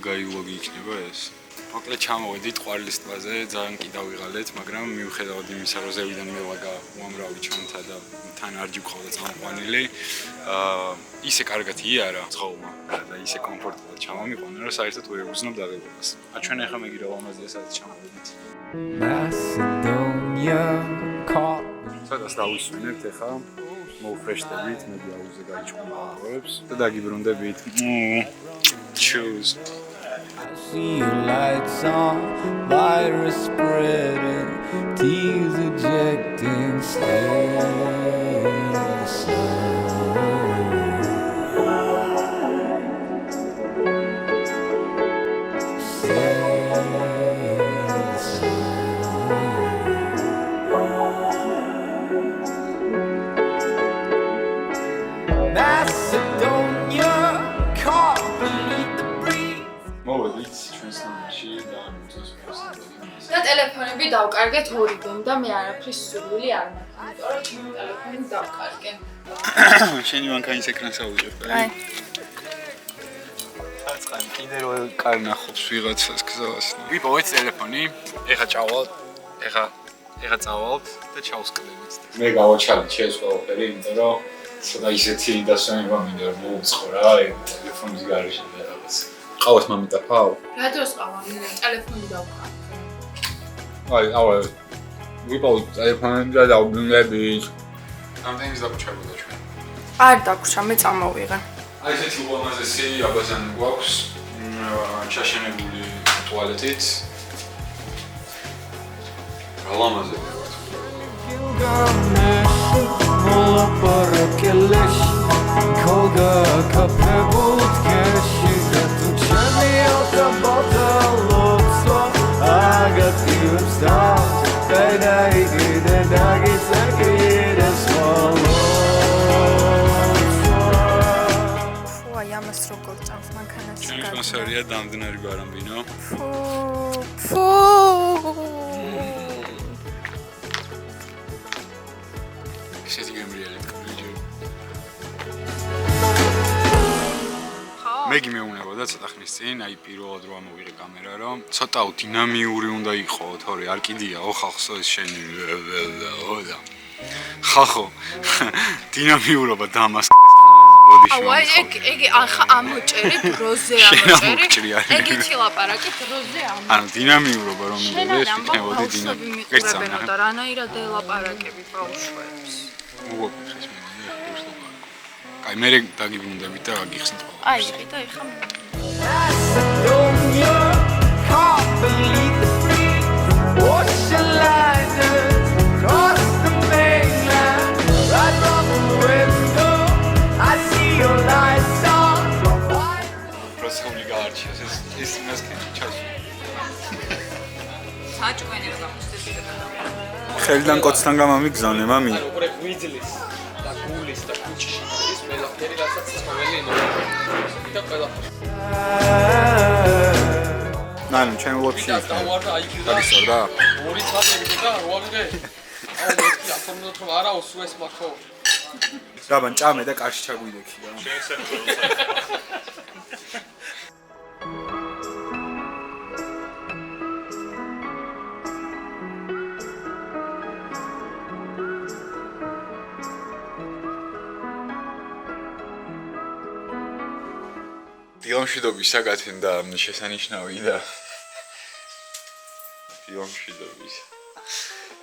გაიულოგი იქნება ეს. მოკლედ ჩამოვედით ყვარლის ტბაზე, ძალიან კი დავიღალეთ, მაგრამ მიუხედავად იმისა, რომ ზევიდან მელაგა უამრავი ჩანთა და თან არ ჯიქვყავდა წამყვანილი, ისე კარგად იარა ცხომა და ისე კომფორტულად ჩამომიყვანა, რომ საერთოდ ვერ უგზნობ დაღებობას. ჩვენ ახლა მეგირავ ამაზე სადაც ჩამოვედით. სადაც დავისვენებთ ახლა, მოვფრეშდებით, მედი აუზზე გაიჭყვნა აღოებს და დაგიბრუნდებით. Choose. I see your lights on, virus spreading, tears ejecting, stay Macedonia, can't believe the breeze. მოვედით ჩვენს ნამაში და ამოწეს პროსტატა. და ტელეფონები დავკარგეთ ორიდან და მე არაფრის სურვილი არ მაქვს. იმიტომ რომ ჩემი ტელეფონი დავკარგე. შენი მანქანის ეკრანს აუჭერთ, აი. აწყანი კიდე რო კარ ნახობს ვიღაცას გზას. ვიპოვეთ ტელეფონი, ეხა ჭავალთ, ეხა წავალთ და ჩავსკდებით. მე გავაჩალეთ ეს ყველაფერი, იმიტომ რომ ცოტა ისეთი დასვენება მინდა რომ მოუწყო რა, ტელეფონის გარეშე და რაღაც. ყავას მამიტაფავ? რადიოს ყავა, ტელეფონი დავკარგე. აი, ვიპოვეთ ტელეფონი და დავბრუნდებით. რამდენი დაგვრჩებოდა ჩვენ? არ დაგვრჩა, მე წამოვიღე. აი ესეთი უამაზესი აბაზანი გვაქვს, ჩაშენებული ტუალეტით. რა ლამაზებია. ამას როგორ წავს მანქანას? ჩვენი სპონსორია დამდგარი ბარამბინო. ესეთი გემრიელი ტკბილი. მე გიმეუნებოდა ცოტა ხნის წინ, აი პირველად რო ამოვიღე კამერა, რომ ცოტა დინამიური უნდა იყო, თორე არ კიდიაო ხალხო ეს შენი და ხალხო დინამიურობა დამასკის აი ეგ ახლა ამოჭერი დროზე ამოჭერი ეგეთი ლაპარაკი დროზე ამოჭერი ანუ დინამიურობა რომ მიდდეს იქნებოდი დინამიური ეცანა და რანაირად ელაპარაკები ბავშვებს უგოქს ეს მე აი მე დაგიბრუნდებით და გიხსნით ყოველს აი და ეხა ეს მასკეთი ჩასული. საჭმელი რა გამოსწრებია და ხელიდან კოცთან გამამიგზავნე, მამი. ანუ უბრალოდ გვიძლის და გულის და კუჩში ის ყველაფერი რასაც ცხოველი იმოდება. და ყველაფერი. ნაი, ჩემ ვორკში. დავარდა IQ და დაგისწორდა? ორი წათები და რო აღიღე. აუ მეთქი აფორმოთ რომ არა უსუეს მაქო. რაბან ჭამე და კარში ჩაგვიდექი რა. დილომშვიდობის საგათენ და შესანიშნავი და დილომშვიდობის.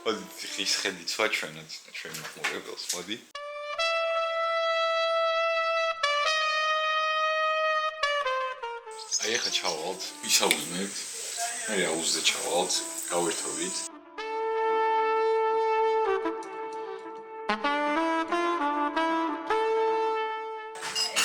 მოდი ხის ხედი ცვაჩვენოთ ჩვენ მოგებელს, მოდი. აი ახლა ჩავალთ, ვისაუბრებთ. მე აუზზე ჩავალთ, გავერთობით.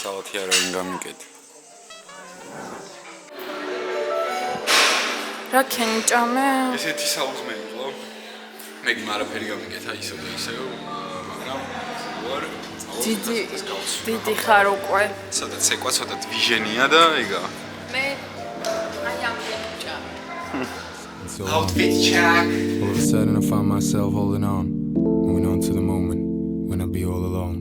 საათი არ ვინ გამიკეთე. რა ქენჭამე? ესეთი საუზმე იყო. მე გიმარაფერი გამიკეთა ისო და ისო, მაგრამ ვარ დიდი ხარ უკვე. ცოტა ცეკვა, ცოტა ვიჟენია და იგა. მე აი ამ ქენჭამე. Outfit check. All of a sudden I find myself holding on, moving on to the moment when I'll be all alone.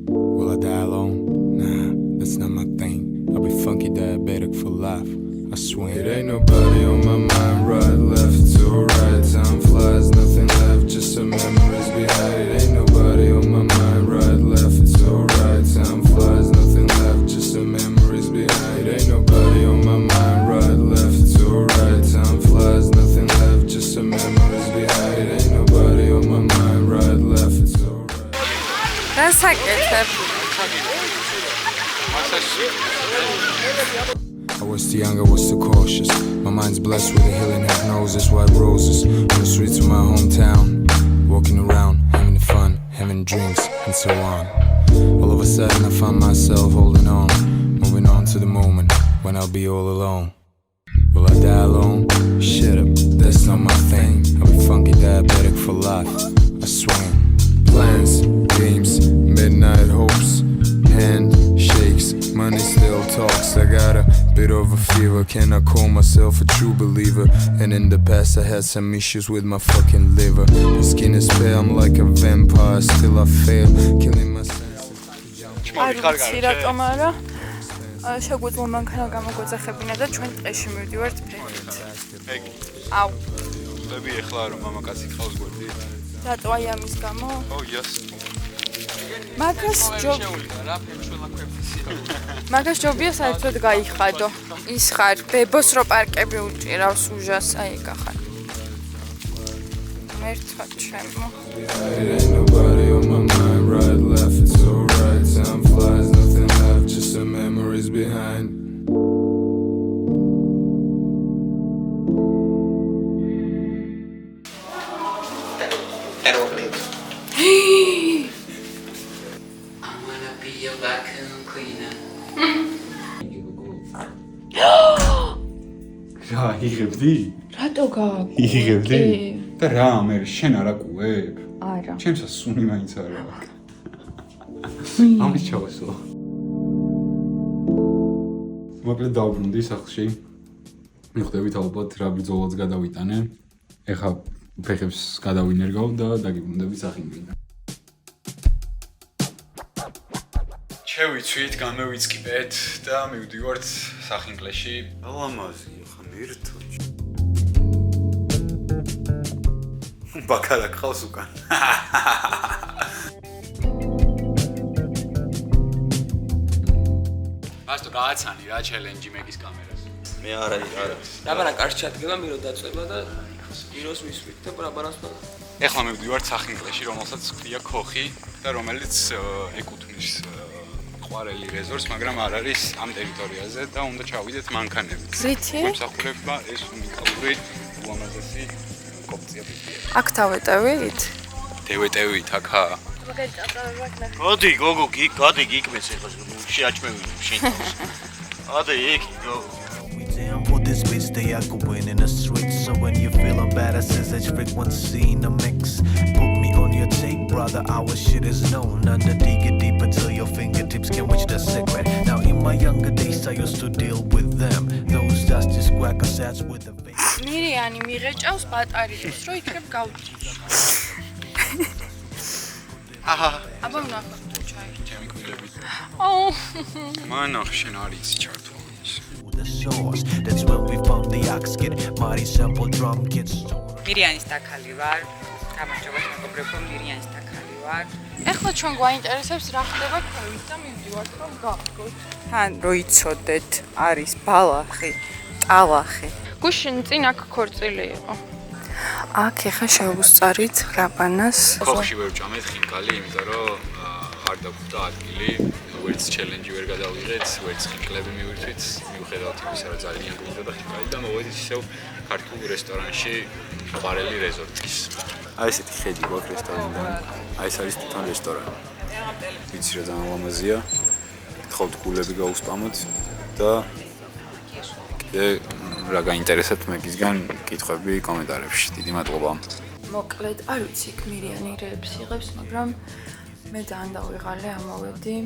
Will I die alone? Nah, that's not my thing. I'll be funky diabetic for life. I swing. It ain't nobody on my mind, right, left to right. Time flies, nothing left, just some memories behind. It ain't nobody on my mind, right, left to right. Time flies, nothing left, just some memories behind. It ain't nobody on my mind, right, left to right. Time flies, nothing left, just some memories behind. It ain't nobody on my mind, right, left to right. That's like it. I was too young, I was too cautious. My mind's blessed with a healing hypnosis, white roses on the streets of my hometown. Walking around, having fun, having drinks, and so on. All of a sudden I find myself holding on, moving on to the moment when I'll be all alone. Will I die alone? Shut up, that's not my thing. I'll be funky diabetic for life. I swing. Plans, games, midnight hopes, handshakes, money still talks. I got a bit of a fever, can I call myself a true believer? And in the past I had some issues with my fucking liver. My skin is pale, I'm like a vampire, still I fail, killing my senses. არ ვიცი რატომ არა შეგვიძლია მანქანა გამოგვეძახებინა და ჩვენ ტყეში მივდივართ ფეხით. აუ. ხები ეხლა რომ მამაკაცი ხავს გვერდი. რატო აი ამის გამო? ო იას. მაგას ჯობია საერთოდ გაიხადო. ის ხარ ბებოს რო პარკები უჭირავს უჟას აი გახარ. მერცხა ჩემო. It ain't nobody on my mind, right, left, it's alright. Time flies, nothing left, just some memories behind. I wanna be your vacuum cleaner. რა იღებდი? რატო გააქვს? იღებდი? და რა მე შენ არ აკუებ? არა. ჩემსა სუნი მაინც არა. ამის ჩავასო. მოკლედ დავბრუნდი სახლში. მიხვდებით ალბათ რა ბრძოლაც გადავიტანე. ეხა ფეხებს გადავინერგავ და დაგიბრუნდები სახინგლიდან. შევიცვით, გამევიწყიბეთ და მივდივართ სახინგლეში. ალამაზია ხან ერთო. ბაკარა ყავს უკან. მასტო გააცანი რა ჩელენჯი მეგის კამერას. მე არა. რაბანა კარში ჩადგება მირო დაწება და მიროს მისვით და ბრაბარას და ეხლა მივდივართ სახინგლეში, რომელსაც ქვია ქოხი და რომელიც ეკუთვნის ყვარელი რეზორტს, მაგრამ არ არის ამ ტერიტორიაზე და უნდა ჩავიდეთ მანქანებით. ზითი? გვემსახურება ეს უნიკალური ულამაზესი კოპცია ბიბია. აქ დავეტევით? დევეტევით აქა. Godi, gogo, godi, gikmes ეხლა შეაჭმევი შენ. Ade, იქ go. We down for this bitch, they are going in the streets. So when you feeling bad, I says that frequency in the mix. Put me on your tape, brother, our shit is known. Under dig it deeper till your fingertips can reach the secret. Now in my younger days, I used to deal with them. Those that's just cracker sets with the face. მირიანი მიღეჭავს ბატარიებს, რომ იქნებ გავჭირ. აჰა. აბა ვნახოთ თუ ჩაი. ჩემი კვილები. აუ. მანახ შენ არ იცი ჩართვა. The source, that's when we found the ox kid. Mighty sample drum gets stolen. მირიანის დაქალი ვარ. გამარჯობა მეგობრებო, მირიანის დაქალი ვარ. ეხლა ჩვენ გვაინტერესებს რა ხდება ქვევით და მივდივართ რომ გავხოთ. თან რო იცოდეთ, არის ბალახი, ტალახი. გუშინ წინ აქ ქორწილი იყო. აქ ეხა შევუსწარით რაბანას. ქოხში ვერ ვჭამეთ ხინკალი, იმიტომ რომ არ დაგვხვდა ადგილი. ვერც ჩელენჯი ვერ გადავიღეთ, ვერც ხინკლები მივირთვით, მიუხედავად იმისა, რომ ძალიან გვინდა და ხინკალი და მოვედით ისევ ქართულ რესტორანში ყვარელი რეზორტის. აი ესეთი ხედი გვაქვს რესტორანიდან. აი ეს არის თვითონ რესტორანი. ვიცი რა ძალიან ლამაზია. გთხოვთ გულები გაუსპამოთ და კიდე რა გაინტერესებთ მეგისგან კითხვები კომენტარებში. დიდი მადლობა. მოკლედ, არ ვიცი იქ მირიანი რეებს იღებს, მაგრამ მე ძალიან დავიღალე, ამოვედი.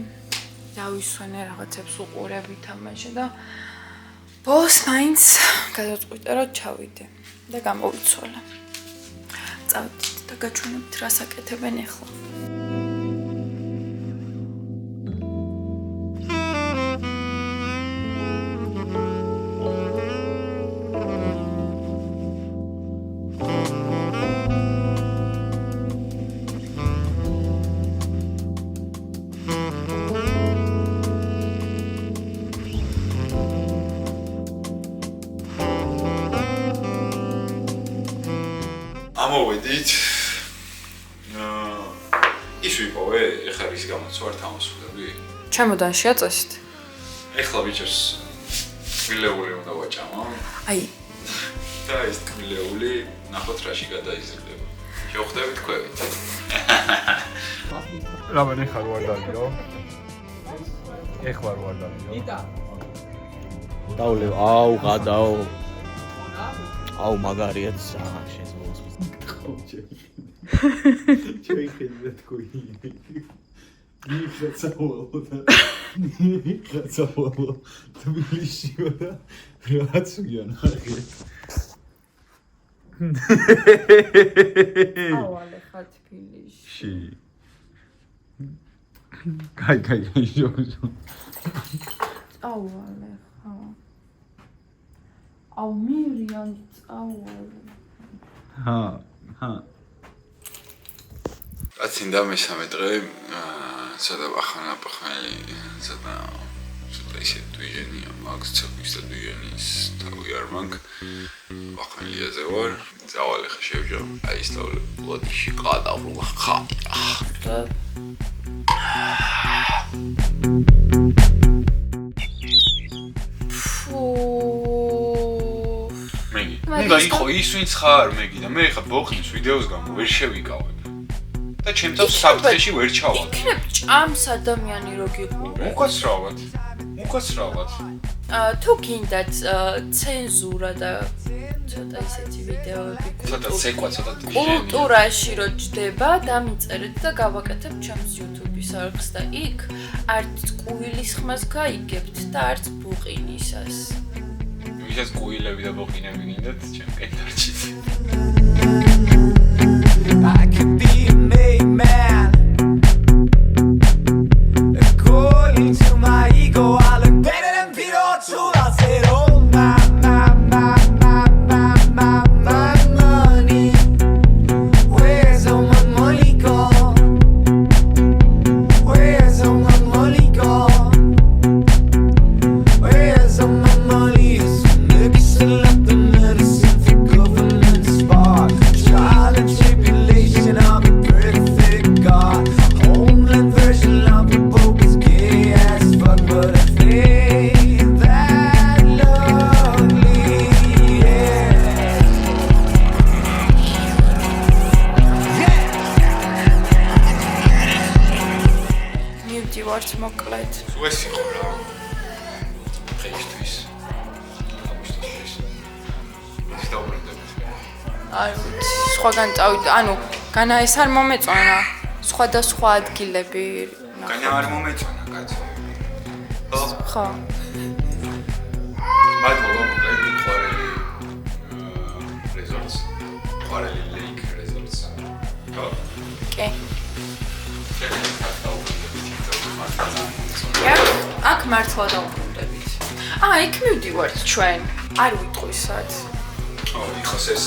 დავისვენე რაღაცებს უყურები თამაში და ბოლოს მაინც გადავწყვიტე რომ ჩავიდე და გამოვიცვალე. წავიდით და გაჩვენებთ რას აკეთებენ ახლა. ამოვედით. ის ვიპოვე, ეხლა რის გამოც ვარ თამასვლები. ჩემოდან შეაწესით? ეხლა ბიჭებს თბილეული უნდა ვაჭამა. აი, და ეს თბილეული ნახოთ რაში გადაიზრდება. შევხვდებით ქვევით. რამე ხარ ვარ დაგიო? ეხლა ვარ დაგიო. დაულევ, აუ, გადაო. აუ, მაგარია ძალიან შეძლოს. შეიძლება თქვი. ნიხაცავალო და ნიხაცავალო თბილისიო და რაც ვიანახე. ავალე ხარ თბილისში. კაი, შო. ავალე ხა. აუ მირიან, ავალე. ჰა. კაცინდა მესამე დღე ცოტა ახანაპახალი ცოტა ისე დუიენია მაგს ცოტა დუიენის თავი არ მაქვს ახალიაზე ვარ ზავალე ხა შევჯო აი სტოლ ლოდიში ყადავ ხა მეგი და იყო ის ვინც ხარ მეგი და მე ხა ბოხნის ვიდეოს გამო ვერ შევიკავებ და ჩემთვის საფრთხეში ვერ ჩავალ. იქნებ ჭამს ადამიანი რო გიყურე. უკაცრავად. თუ გინდათ ცენზურა და ცოტა ისეთი ვიდეოები ცოტა ცეკვა, ცოტა კულტურაში რო ჯდება, დამიწერეთ და გავაკეთებ ჩემს YouTube-ის არხს და იქ არც კუილის ხმას გაიგებთ და არც ბუყინისას. ვისაც კუილები და ბუყინები გინდათ, ჩემ კენდარჩით. I could be a made man. According to my ego, I look better than Peter O'Toole. I said, oh my money. Where's all my money gone? Where's all my money gone? Where's all my money? It's medicine like the medicine for government spark. Trial and tribulation, I'm a perfect God. Homeland version, I'm a bogus gay as fuck, but I think that lovely, yeah. მივდივართ მოკლედ. ეს იყო რა. ხეისთვის. აგვისტოსთვის. ის დაუბრუნდებით. აი, სხვაგან წავიდა, ანუ განა ეს არ მომეწონა. სხვადასხვა ადგილები. განა არ მომეწონა, კაცო. ხო. მადლობა მოკლედ ხوارელი რეზორტს. ხوارელი ლეიქ რეზორტს. ხო. კი. აქ მართლა დავუბრუნდებით. იქ მივდივართ ჩვენ. არ ვიტყვი სად. იქოს ეს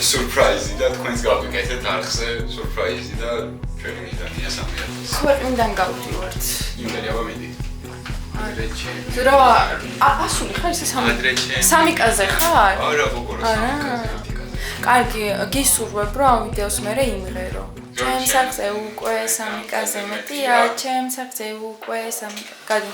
სურპრაიზი და თქვენს გავიკეთეთ არხზე სურპრაიზი და ჩვენ მიდანია 300. ქვეყნიდან გავდივართ. იმერია მიდი. ადრეჩე. ზრო ასული ხარ ესე სამი კაზე ხარ? არა, გოგორა სამი. კარგი, გისურვებ რომ ამ ვიდეოს მერე იმღერო. ჩემს არხზე უკვე 3 კაზე მეტია, ჩემს არხზე უკვე 3 კაზე.